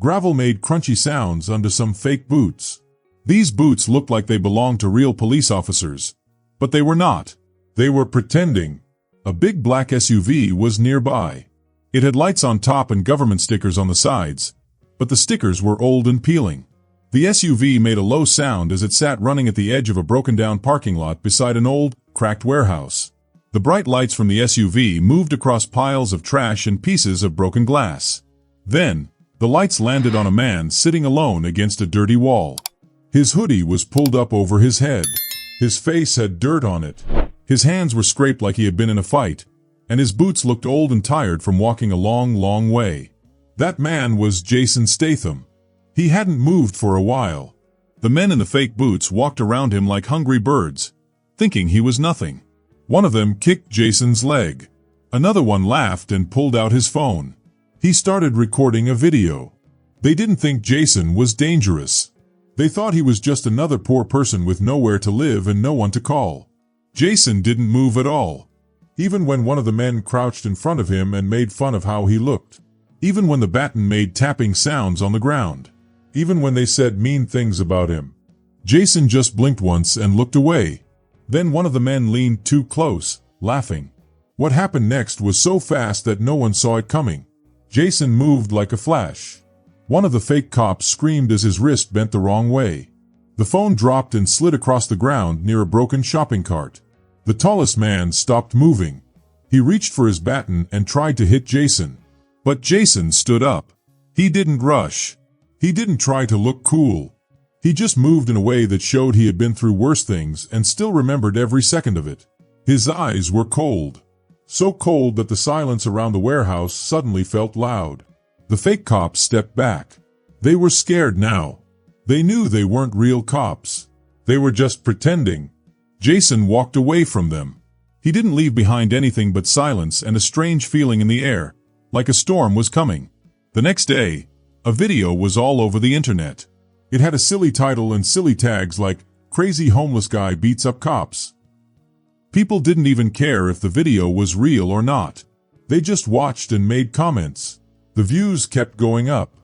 Gravel made crunchy sounds under some fake boots. These boots looked like they belonged to real police officers, but they were not. They were pretending. A big black SUV was nearby. It had lights on top and government stickers on the sides, but the stickers were old and peeling. The SUV made a low sound as it sat running at the edge of a broken-down parking lot beside an old, cracked warehouse. The bright lights from the SUV moved across piles of trash and pieces of broken glass. Then, the lights landed on a man sitting alone against a dirty wall. His hoodie was pulled up over his head. His face had dirt on it. His hands were scraped like he had been in a fight, and his boots looked old and tired from walking a long, long way. That man was Jason Statham. He hadn't moved for a while. The men in the fake boots walked around him like hungry birds, thinking he was nothing. One of them kicked Jason's leg. Another one laughed and pulled out his phone. He started recording a video. They didn't think Jason was dangerous. They thought he was just another poor person with nowhere to live and no one to call. Jason didn't move at all. Even when one of the men crouched in front of him and made fun of how he looked. Even when the baton made tapping sounds on the ground. Even when they said mean things about him. Jason just blinked once and looked away. Then one of the men leaned too close, laughing. What happened next was so fast that no one saw it coming. Jason moved like a flash. One of the fake cops screamed as his wrist bent the wrong way. The phone dropped and slid across the ground near a broken shopping cart. The tallest man stopped moving. He reached for his baton and tried to hit Jason. But Jason stood up. He didn't rush. He didn't try to look cool. He just moved in a way that showed he had been through worse things and still remembered every second of it. His eyes were cold. So cold that the silence around the warehouse suddenly felt loud. The fake cops stepped back. They were scared now. They knew they weren't real cops. They were just pretending. Jason walked away from them. He didn't leave behind anything but silence and a strange feeling in the air, like a storm was coming. The next day, a video was all over the internet. It had a silly title and silly tags like, "Crazy homeless guy beats up cops." People didn't even care if the video was real or not. They just watched and made comments. The views kept going up.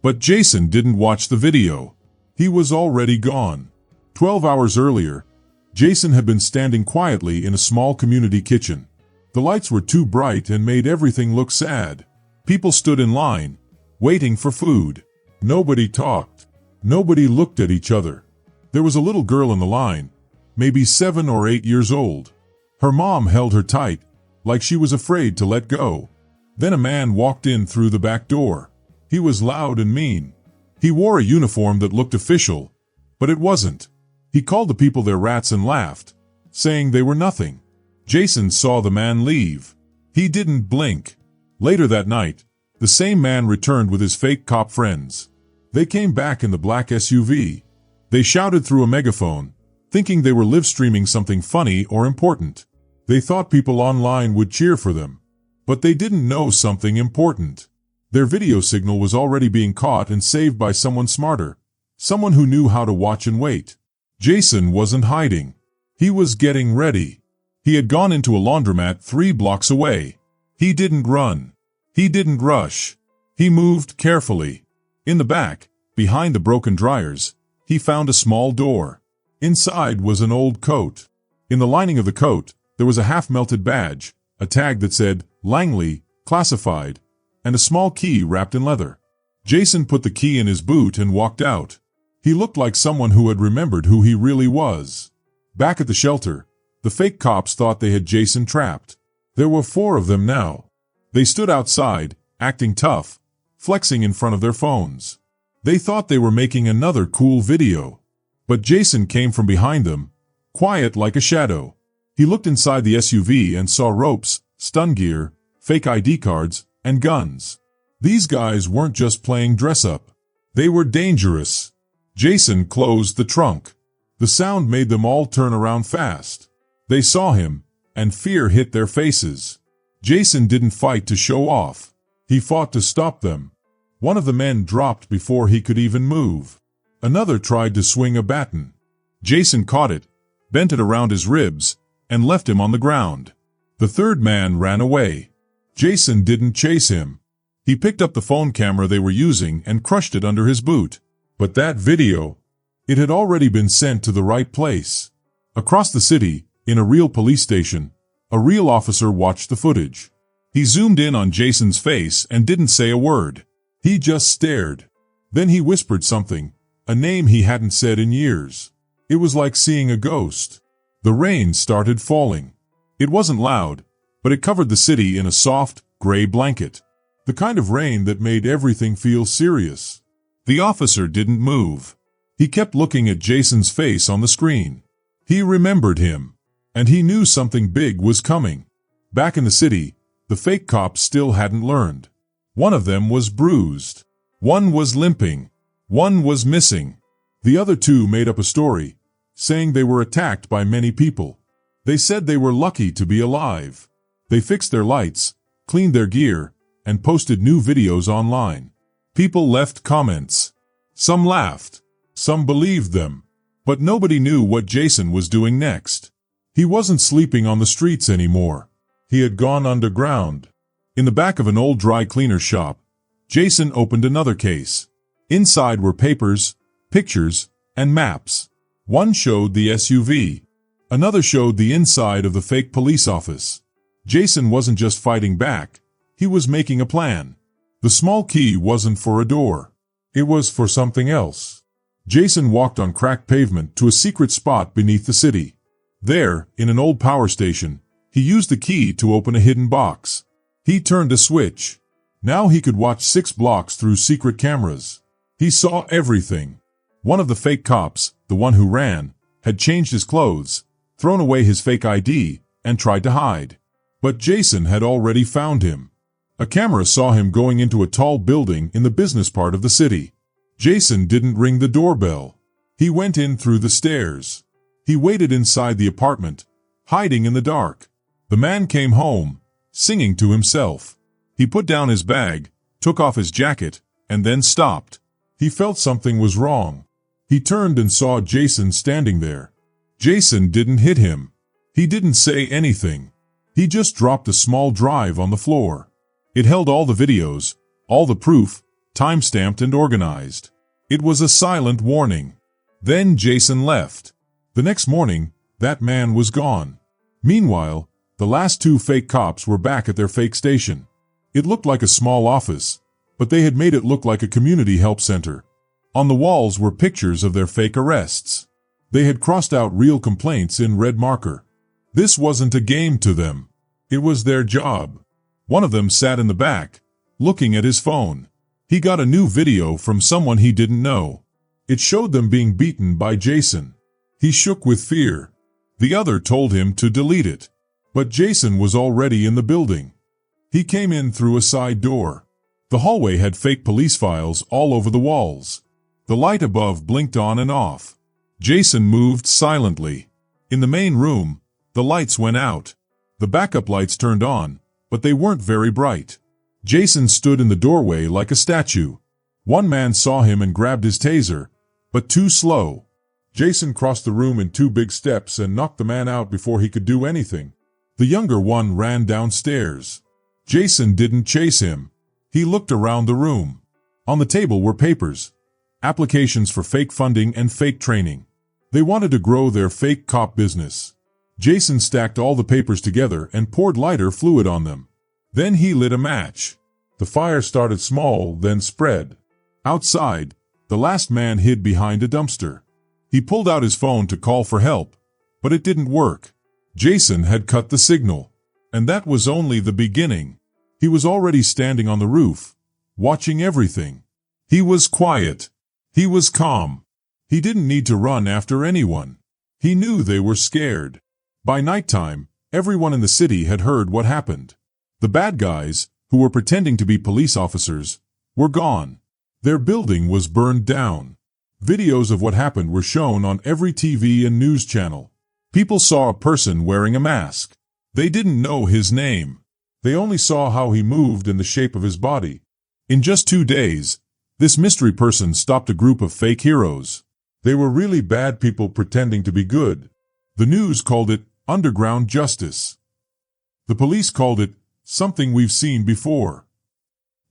But Jason didn't watch the video. He was already gone. 12 hours earlier, Jason had been standing quietly in a small community kitchen. The lights were too bright and made everything look sad. People stood in line, waiting for food. Nobody talked. Nobody looked at each other. There was a little girl in the line, maybe 7 or 8 years old. Her mom held her tight, like she was afraid to let go. Then a man walked in through the back door. He was loud and mean. He wore a uniform that looked official, but it wasn't. He called the people their rats and laughed, saying they were nothing. Jason saw the man leave. He didn't blink. Later that night, the same man returned with his fake cop friends. They came back in the black SUV. They shouted through a megaphone, thinking they were live-streaming something funny or important. They thought people online would cheer for them. But they didn't know something important. Their video signal was already being caught and saved by someone smarter. Someone who knew how to watch and wait. Jason wasn't hiding. He was getting ready. He had gone into a laundromat 3 blocks away. He didn't run. He didn't rush. He moved carefully. In the back, behind the broken dryers, he found a small door. Inside was an old coat. In the lining of the coat, there was a half-melted badge, a tag that said, "Langley, Classified," and a small key wrapped in leather. Jason put the key in his boot and walked out. He looked like someone who had remembered who he really was. Back at the shelter, the fake cops thought they had Jason trapped. There were 4 of them now. They stood outside, acting tough, flexing in front of their phones. They thought they were making another cool video. But Jason came from behind them, quiet like a shadow. He looked inside the SUV and saw ropes, stun gear, fake ID cards, and guns. These guys weren't just playing dress-up. They were dangerous. Jason closed the trunk. The sound made them all turn around fast. They saw him, and fear hit their faces. Jason didn't fight to show off. He fought to stop them. One of the men dropped before he could even move. Another tried to swing a baton. Jason caught it, bent it around his ribs, and left him on the ground. The third man ran away. Jason didn't chase him. He picked up the phone camera they were using and crushed it under his boot. But that video, it had already been sent to the right place. Across the city, in a real police station, a real officer watched the footage. He zoomed in on Jason's face and didn't say a word. He just stared. Then he whispered something, a name he hadn't said in years. It was like seeing a ghost. The rain started falling. It wasn't loud, but it covered the city in a soft, gray blanket. The kind of rain that made everything feel serious. The officer didn't move. He kept looking at Jason's face on the screen. He remembered him, and he knew something big was coming. Back in the city, the fake cops still hadn't learned. One of them was bruised. One was limping. One was missing. The other two made up a story, saying they were attacked by many people. They said they were lucky to be alive. They fixed their lights, cleaned their gear, and posted new videos online. People left comments. Some laughed. Some believed them. But nobody knew what Jason was doing next. He wasn't sleeping on the streets anymore. He had gone underground. In the back of an old dry cleaner shop, Jason opened another case. Inside were papers, pictures, and maps. One showed the SUV. Another showed the inside of the fake police office. Jason wasn't just fighting back. He was making a plan. The small key wasn't for a door. It was for something else. Jason walked on cracked pavement to a secret spot beneath the city. There, in an old power station, he used the key to open a hidden box. He turned a switch. Now he could watch 6 blocks through secret cameras. He saw everything. One of the fake cops, the one who ran, had changed his clothes, thrown away his fake ID, and tried to hide. But Jason had already found him. A camera saw him going into a tall building in the business part of the city. Jason didn't ring the doorbell. He went in through the stairs. He waited inside the apartment, hiding in the dark. The man came home, singing to himself. He put down his bag, took off his jacket, and then stopped. He felt something was wrong. He turned and saw Jason standing there. Jason didn't hit him. He didn't say anything. He just dropped a small drive on the floor. It held all the videos, all the proof, time-stamped and organized. It was a silent warning. Then Jason left. The next morning, that man was gone. Meanwhile, the last 2 fake cops were back at their fake station. It looked like a small office, but they had made it look like a community help center. On the walls were pictures of their fake arrests. They had crossed out real complaints in red marker. This wasn't a game to them. It was their job. One of them sat in the back, looking at his phone. He got a new video from someone he didn't know. It showed them being beaten by Jason. He shook with fear. The other told him to delete it. But Jason was already in the building. He came in through a side door. The hallway had fake police files all over the walls. The light above blinked on and off. Jason moved silently. In the main room, the lights went out. The backup lights turned on, but they weren't very bright. Jason stood in the doorway like a statue. One man saw him and grabbed his taser, but too slow. Jason crossed the room in 2 big steps and knocked the man out before he could do anything. The younger one ran downstairs. Jason didn't chase him. He looked around the room. On the table were papers, applications for fake funding and fake training. They wanted to grow their fake cop business. Jason stacked all the papers together and poured lighter fluid on them. Then he lit a match. The fire started small, then spread. Outside, the last man hid behind a dumpster. He pulled out his phone to call for help, but it didn't work. Jason had cut the signal. And that was only the beginning. He was already standing on the roof, watching everything. He was quiet. He was calm. He didn't need to run after anyone. He knew they were scared. By nighttime, everyone in the city had heard what happened. The bad guys, who were pretending to be police officers, were gone. Their building was burned down. Videos of what happened were shown on every TV and news channel. People saw a person wearing a mask. They didn't know his name. They only saw how he moved and the shape of his body. In just 2 days, this mystery person stopped a group of fake heroes. They were really bad people pretending to be good. The news called it underground justice. The police called it something we've seen before.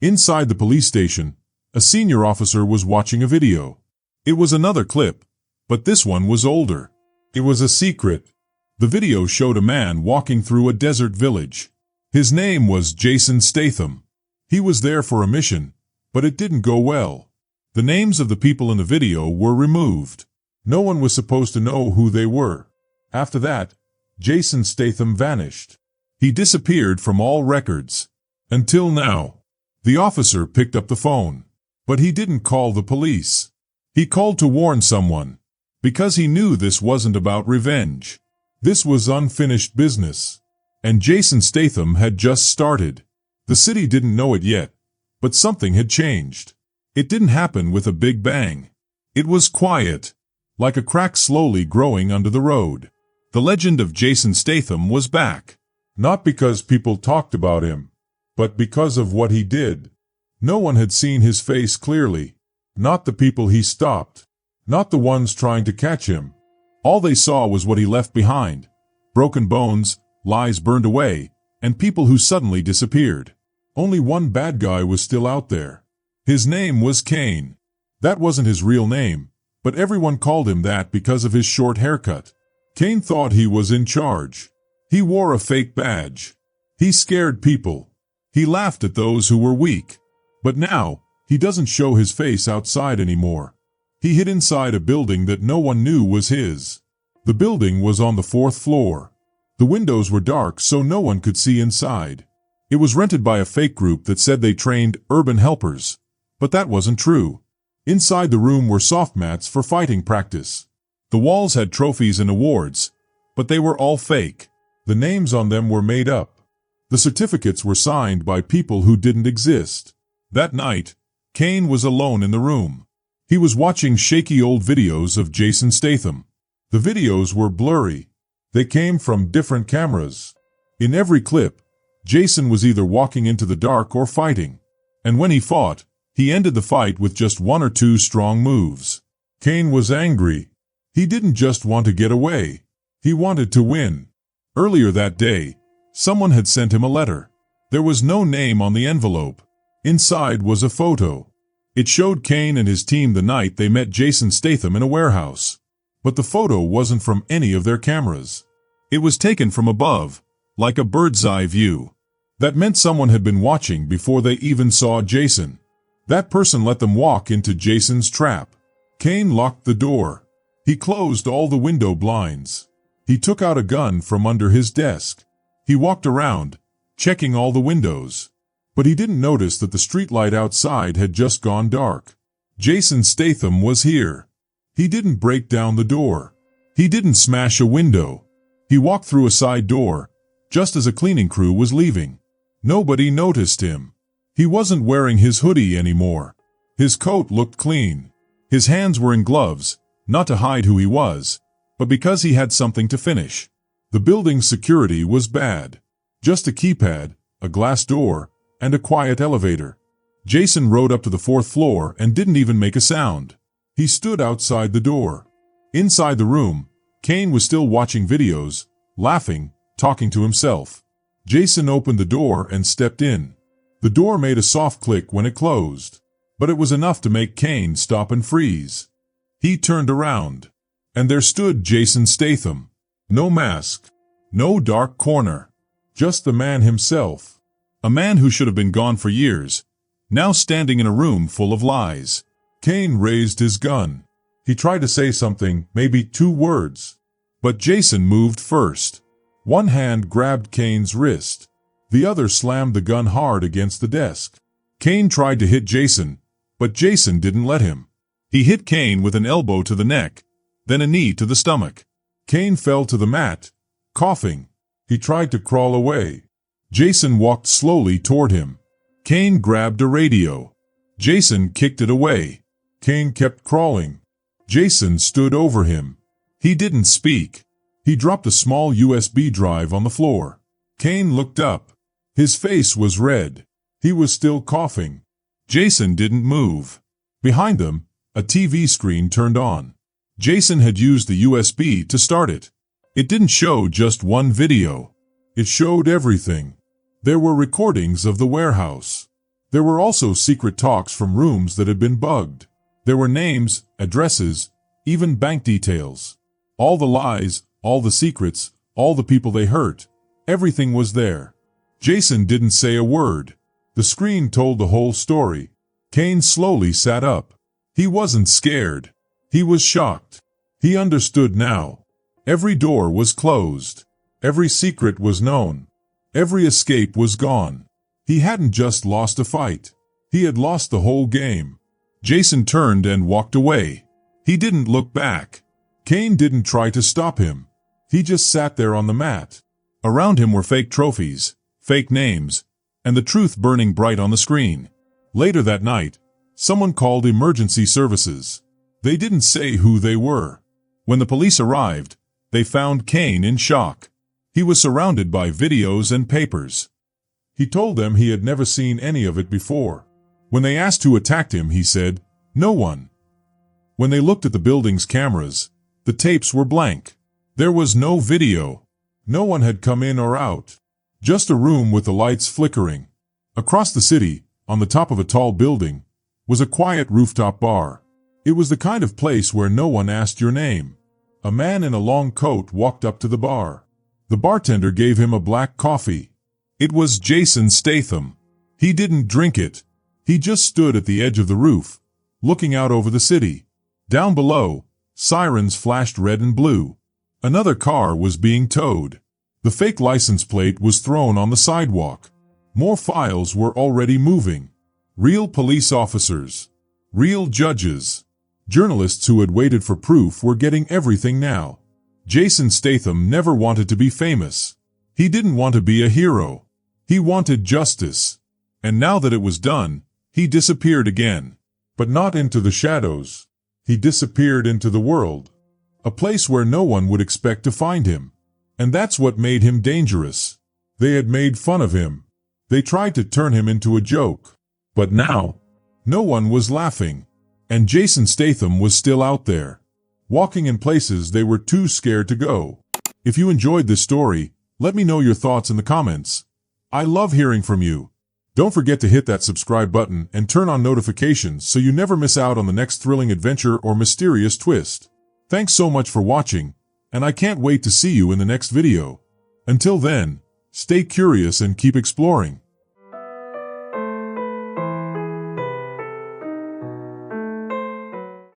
Inside the police station, a senior officer was watching a video. It was another clip, but this one was older. It was a secret. The video showed a man walking through a desert village. His name was Jason Statham. He was there for a mission, but it didn't go well. The names of the people in the video were removed. No one was supposed to know who they were. After that, Jason Statham vanished. He disappeared from all records. Until now. The officer picked up the phone. But he didn't call the police. He called to warn someone. Because he knew this wasn't about revenge. This was unfinished business. And Jason Statham had just started. The city didn't know it yet. But something had changed. It didn't happen with a big bang. It was quiet. Like a crack slowly growing under the road. The legend of Jason Statham was back. Not because people talked about him, but because of what he did. No one had seen his face clearly. Not the people he stopped. Not the ones trying to catch him. All they saw was what he left behind. Broken bones, lies burned away, and people who suddenly disappeared. Only one bad guy was still out there. His name was Kane. That wasn't his real name, but everyone called him that because of his short haircut. Kane thought he was in charge. He wore a fake badge. He scared people. He laughed at those who were weak. But now, he doesn't show his face outside anymore. He hid inside a building that no one knew was his. The building was on the 4th floor. The windows were dark so no one could see inside. It was rented by a fake group that said they trained urban helpers. But that wasn't true. Inside the room were soft mats for fighting practice. The walls had trophies and awards, but they were all fake. The names on them were made up. The certificates were signed by people who didn't exist. That night, Kane was alone in the room. He was watching shaky old videos of Jason Statham. The videos were blurry. They came from different cameras. In every clip, Jason was either walking into the dark or fighting. And when he fought, he ended the fight with just 1 or 2 strong moves. Kane was angry. He didn't just want to get away. He wanted to win. Earlier that day, someone had sent him a letter. There was no name on the envelope. Inside was a photo. It showed Kane and his team the night they met Jason Statham in a warehouse. But the photo wasn't from any of their cameras. It was taken from above, like a bird's-eye view. That meant someone had been watching before they even saw Jason. That person let them walk into Jason's trap. Kane locked the door. He closed all the window blinds. He took out a gun from under his desk. He walked around, checking all the windows. But he didn't notice that the streetlight outside had just gone dark. Jason Statham was here. He didn't break down the door. He didn't smash a window. He walked through a side door, just as a cleaning crew was leaving. Nobody noticed him. He wasn't wearing his hoodie anymore. His coat looked clean. His hands were in gloves, not to hide who he was, but because he had something to finish. The building's security was bad. Just a keypad, a glass door, and a quiet elevator. Jason rode up to the 4th floor and didn't even make a sound. He stood outside the door. Inside the room, Kane was still watching videos, laughing, talking to himself. Jason opened the door and stepped in. The door made a soft click when it closed, but it was enough to make Kane stop and freeze. He turned around, and there stood Jason Statham. No mask, no dark corner, just the man himself. A man who should have been gone for years, now standing in a room full of lies. Kane raised his gun. He tried to say something, maybe 2 words. But Jason moved first. One hand grabbed Kane's wrist. The other slammed the gun hard against the desk. Kane tried to hit Jason, but Jason didn't let him. He hit Kane with an elbow to the neck, then a knee to the stomach. Kane fell to the mat, coughing. He tried to crawl away. Jason walked slowly toward him. Kane grabbed a radio. Jason kicked it away. Kane kept crawling. Jason stood over him. He didn't speak. He dropped a small USB drive on the floor. Kane looked up. His face was red. He was still coughing. Jason didn't move. Behind them, a TV screen turned on. Jason had used the USB to start it. It didn't show just one video. It showed everything. There were recordings of the warehouse. There were also secret talks from rooms that had been bugged. There were names, addresses, even bank details. All the lies, all the secrets, all the people they hurt. Everything was there. Jason didn't say a word. The screen told the whole story. Kane slowly sat up. He wasn't scared. He was shocked. He understood now. Every door was closed. Every secret was known. Every escape was gone. He hadn't just lost a fight. He had lost the whole game. Jason turned and walked away. He didn't look back. Kane didn't try to stop him. He just sat there on the mat. Around him were fake trophies, fake names, and the truth burning bright on the screen. Later that night, someone called emergency services. They didn't say who they were. When the police arrived, they found Kane in shock. He was surrounded by videos and papers. He told them he had never seen any of it before. When they asked who attacked him, he said, "No one." When they looked at the building's cameras, the tapes were blank. There was no video. No one had come in or out. Just a room with the lights flickering. Across the city, on the top of a tall building, was a quiet rooftop bar. It was the kind of place where no one asked your name. A man in a long coat walked up to the bar. The bartender gave him a black coffee. It was Jason Statham. He didn't drink it. He just stood at the edge of the roof, looking out over the city. Down below, sirens flashed red and blue. Another car was being towed. The fake license plate was thrown on the sidewalk. More files were already moving. Real police officers. Real judges. Journalists who had waited for proof were getting everything now. Jason Statham never wanted to be famous. He didn't want to be a hero. He wanted justice. And now that it was done, he disappeared again. But not into the shadows. He disappeared into the world. A place where no one would expect to find him. And that's what made him dangerous. They had made fun of him. They tried to turn him into a joke. But now, no one was laughing. And Jason Statham was still out there, walking in places they were too scared to go. If you enjoyed this story, let me know your thoughts in the comments. I love hearing from you. Don't forget to hit that subscribe button and turn on notifications so you never miss out on the next thrilling adventure or mysterious twist. Thanks so much for watching, and I can't wait to see you in the next video. Until then, stay curious and keep exploring.